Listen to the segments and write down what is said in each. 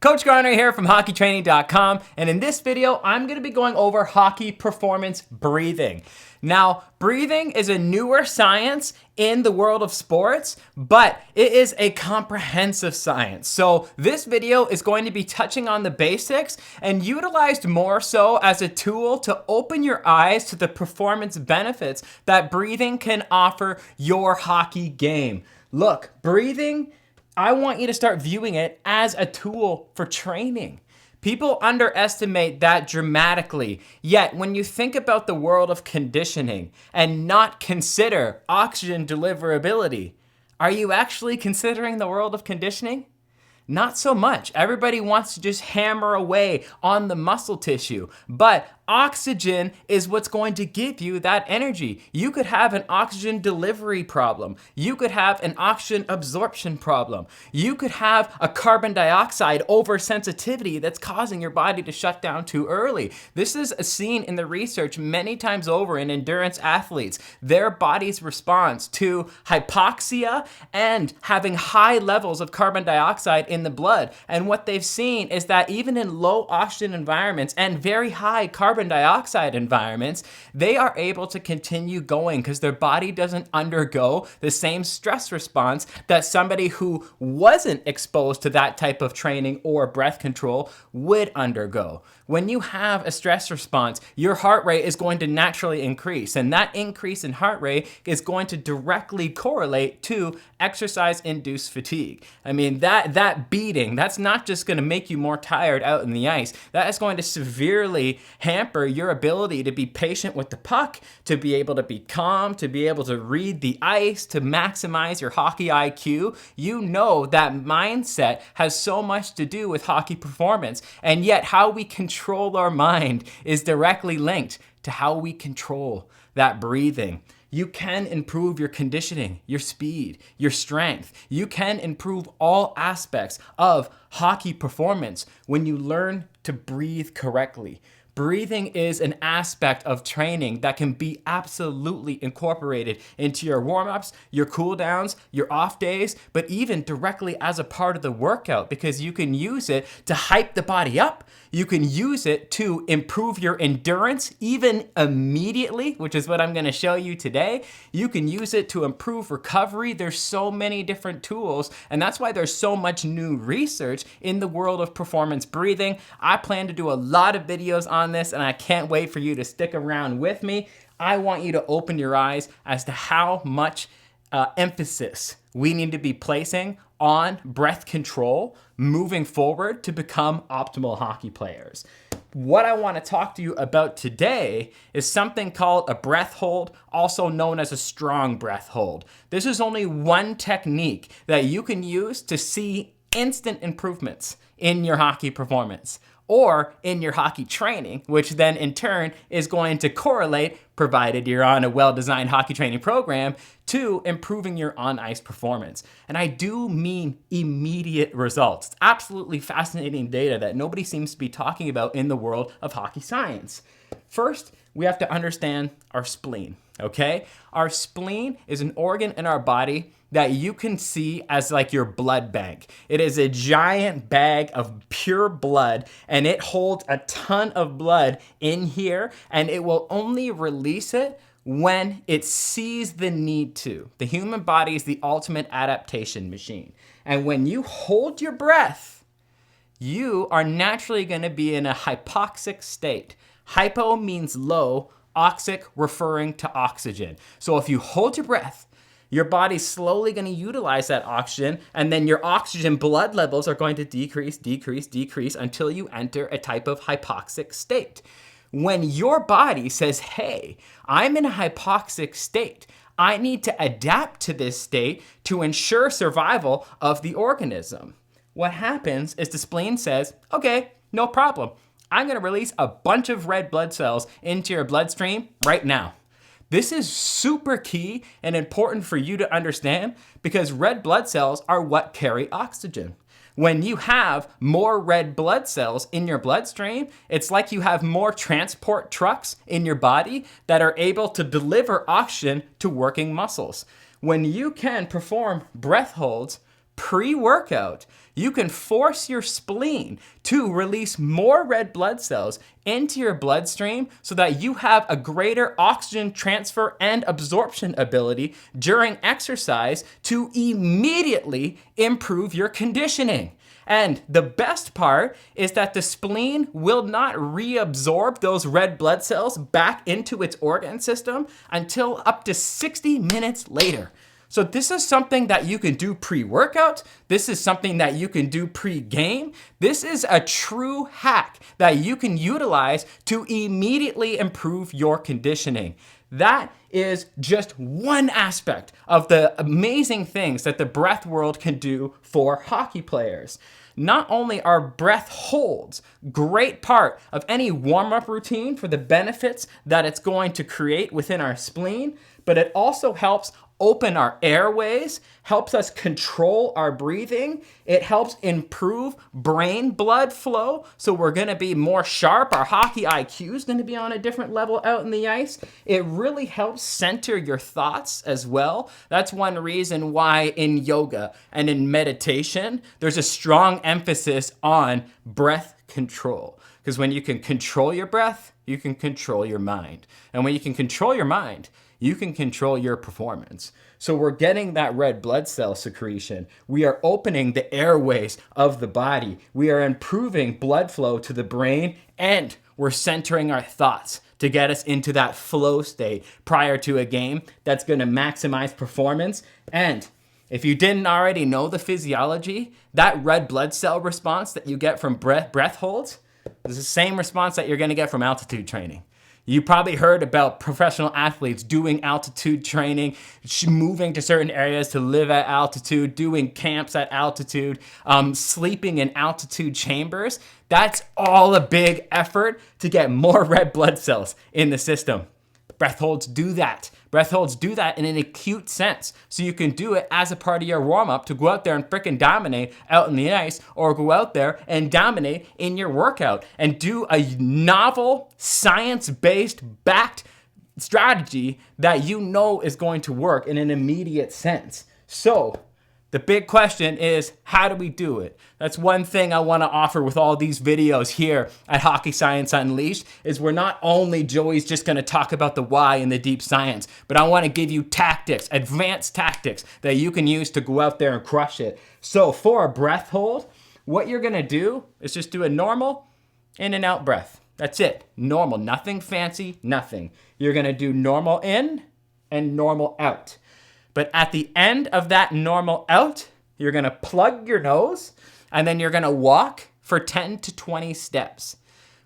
Coach Garner here from hockeytraining.com, and in this video, I'm going to be going over hockey performance breathing. Now, breathing is a newer science in the world of sports, but it is a comprehensive science. So this video is going to be touching on the basics and utilized more so as a tool to open your eyes to the performance benefits that breathing can offer your hockey game. Look, breathing, I want you to start viewing it as a tool for training. People underestimate that dramatically. Yet, when you think about the world of conditioning and not consider oxygen deliverability, are you actually considering the world of conditioning? Not so much. Everybody wants to just hammer away on the muscle tissue, but oxygen is what's going to give you that energy. You could have an oxygen delivery problem. You could have an oxygen absorption problem. You could have a carbon dioxide oversensitivity that's causing your body to shut down too early. This is seen in the research many times over in endurance athletes. Their body's response to hypoxia and having high levels of carbon dioxide in the blood. And what they've seen is that even in low oxygen environments and very high carbon dioxide environments, they are able to continue going because their body doesn't undergo the same stress response that somebody who wasn't exposed to that type of training or breath control would undergo. When you have a stress response, your heart rate is going to naturally increase, and that increase in heart rate is going to directly correlate to exercise-induced fatigue. I mean, that beating, that's not just going to make you more tired out in the ice. That is going to severely hamper your ability to be patient with the puck, to be able to be calm, to be able to read the ice, to maximize your hockey IQ. You know that mindset has so much to do with hockey performance, and yet how we control our mind is directly linked to how we control that breathing. You can improve your conditioning, your speed, your strength. You can improve all aspects of hockey performance when you learn to breathe correctly. Breathing is an aspect of training that can be absolutely incorporated into your warm-ups, your cool-downs, your off days, but even directly as a part of the workout, because you can use it to hype the body up. You can use it to improve your endurance even immediately, which is what I'm going to show you today. You can use it to improve recovery. There's so many different tools, and that's why there's so much new research in the world of performance breathing. I plan to do a lot of videos on this, and I can't wait for you to stick around with me. I want you to open your eyes as to how much emphasis we need to be placing on breath control moving forward to become optimal hockey players. What I want to talk to you about today is something called a breath hold, also known as a strong breath hold. This is only one technique that you can use to see instant improvements in your hockey performance or in your hockey training, which then in turn is going to correlate, provided you're on a well-designed hockey training program, to improving your on-ice performance. And I do mean immediate results. It's absolutely fascinating data that nobody seems to be talking about in the world of hockey science. First, we have to understand our spleen, okay? Our spleen is an organ in our body that you can see as like your blood bank. It is a giant bag of pure blood, and it holds a ton of blood in here, and it will only release it when it sees the need to. The human body is the ultimate adaptation machine. And when you hold your breath, you are naturally going to be in a hypoxic state. Hypo means low, oxic referring to oxygen. So if you hold your breath, your body's slowly going to utilize that oxygen, and then your oxygen blood levels are going to decrease until you enter a type of hypoxic state. When your body says, hey, I'm in a hypoxic state, I need to adapt to this state to ensure survival of the organism. What happens is the spleen says, okay, no problem. I'm going to release a bunch of red blood cells into your bloodstream right now. This is super key and important for you to understand because red blood cells are what carry oxygen. When you have more red blood cells in your bloodstream, it's like you have more transport trucks in your body that are able to deliver oxygen to working muscles. When you can perform breath holds, pre-workout, you can force your spleen to release more red blood cells into your bloodstream so that you have a greater oxygen transfer and absorption ability during exercise to immediately improve your conditioning. And the best part is that the spleen will not reabsorb those red blood cells back into its organ system until up to 60 minutes later. So this is something that you can do pre-workout. This is something that you can do pre-game. This is a true hack that you can utilize to immediately improve your conditioning. That is just one aspect of the amazing things that the breath world can do for hockey players. Not only are breath holds a great part of any warm-up routine for the benefits that it's going to create within our spleen, but it also helps open our airways, helps us control our breathing. It helps improve brain blood flow, so we're gonna be more sharp. Our hockey IQ is gonna be on a different level out in the ice. It really helps center your thoughts as well. That's one reason why in yoga and in meditation, there's a strong emphasis on breath control. Because when you can control your breath, you can control your mind. And when you can control your mind, you can control your performance. So we're getting that red blood cell secretion. We are opening the airways of the body. We are improving blood flow to the brain, and we're centering our thoughts to get us into that flow state prior to a game that's gonna maximize performance. And if you didn't already know the physiology, that red blood cell response that you get from breath holds is the same response that you're gonna get from altitude training. You probably heard about professional athletes doing altitude training, moving to certain areas to live at altitude, doing camps at altitude, sleeping in altitude chambers. That's all a big effort to get more red blood cells in the system. Breath holds do that. Breath holds do that in an acute sense. So you can do it as a part of your warm-up to go out there and frickin' dominate out in the ice, or go out there and dominate in your workout and do a novel, science-based, backed strategy that you know is going to work in an immediate sense. So the big question is, how do we do it? That's one thing I want to offer with all these videos here at Hockey Science Unleashed, is we're not only, Joey's just going to talk about the why and the deep science, but I want to give you tactics, advanced tactics that you can use to go out there and crush it. So for a breath hold, what you're going to do is just do a normal in and out breath. That's it. Normal. Nothing fancy, nothing. You're going to do normal in and normal out. But at the end of that normal out, you're gonna plug your nose, and then you're gonna walk for 10 to 20 steps.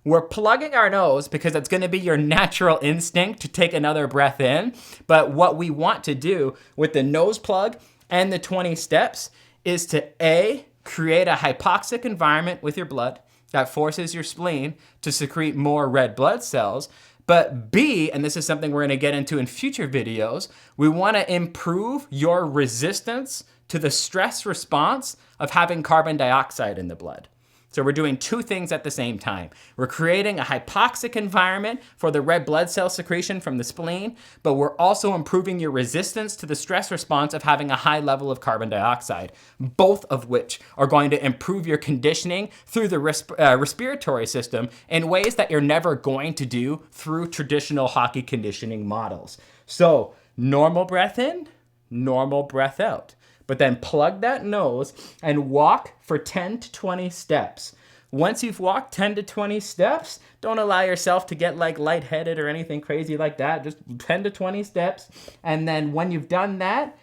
We're plugging our nose because it's gonna be your natural instinct to take another breath in. But what we want to do with the nose plug and the 20 steps is to A, create a hypoxic environment with your blood that forces your spleen to secrete more red blood cells. But B, and this is something we're gonna get into in future videos, we wanna improve your resistance to the stress response of having carbon dioxide in the blood. So we're doing two things at the same time. We're creating a hypoxic environment for the red blood cell secretion from the spleen, but we're also improving your resistance to the stress response of having a high level of carbon dioxide, both of which are going to improve your conditioning through the respiratory system in ways that you're never going to do through traditional hockey conditioning models. So normal breath in, normal breath out. But then plug that nose and walk for 10 to 20 steps. Once you've walked 10 to 20 steps, don't allow yourself to get like lightheaded or anything crazy like that. Just 10 to 20 steps. And then when you've done that,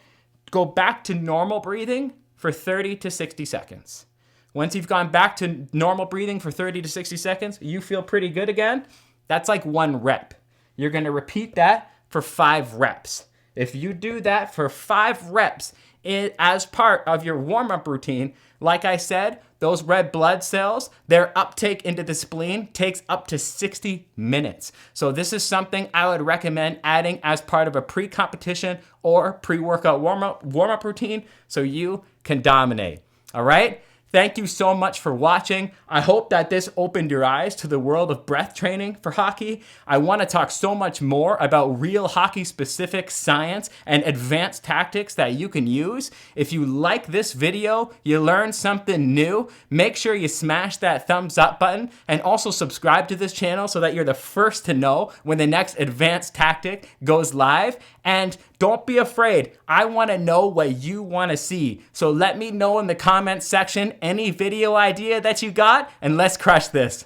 go back to normal breathing for 30 to 60 seconds. Once you've gone back to normal breathing for 30 to 60 seconds, you feel pretty good again. That's like 1 rep. You're gonna repeat that for 5 reps. If you do that for 5 reps, as part of your warm-up routine, like I said, those red blood cells, their uptake into the spleen takes up to 60 minutes. So this is something I would recommend adding as part of a pre-competition or pre-workout warm-up routine so you can dominate. All right? Thank you so much for watching. I hope that this opened your eyes to the world of breath training for hockey. I want to talk so much more about real hockey-specific science and advanced tactics that you can use. If you like this video, you learned something new, make sure you smash that thumbs up button and also subscribe to this channel so that you're the first to know when the next advanced tactic goes live. And don't be afraid. I want to know what you want to see. So let me know in the comments section any video idea that you got, and let's crush this.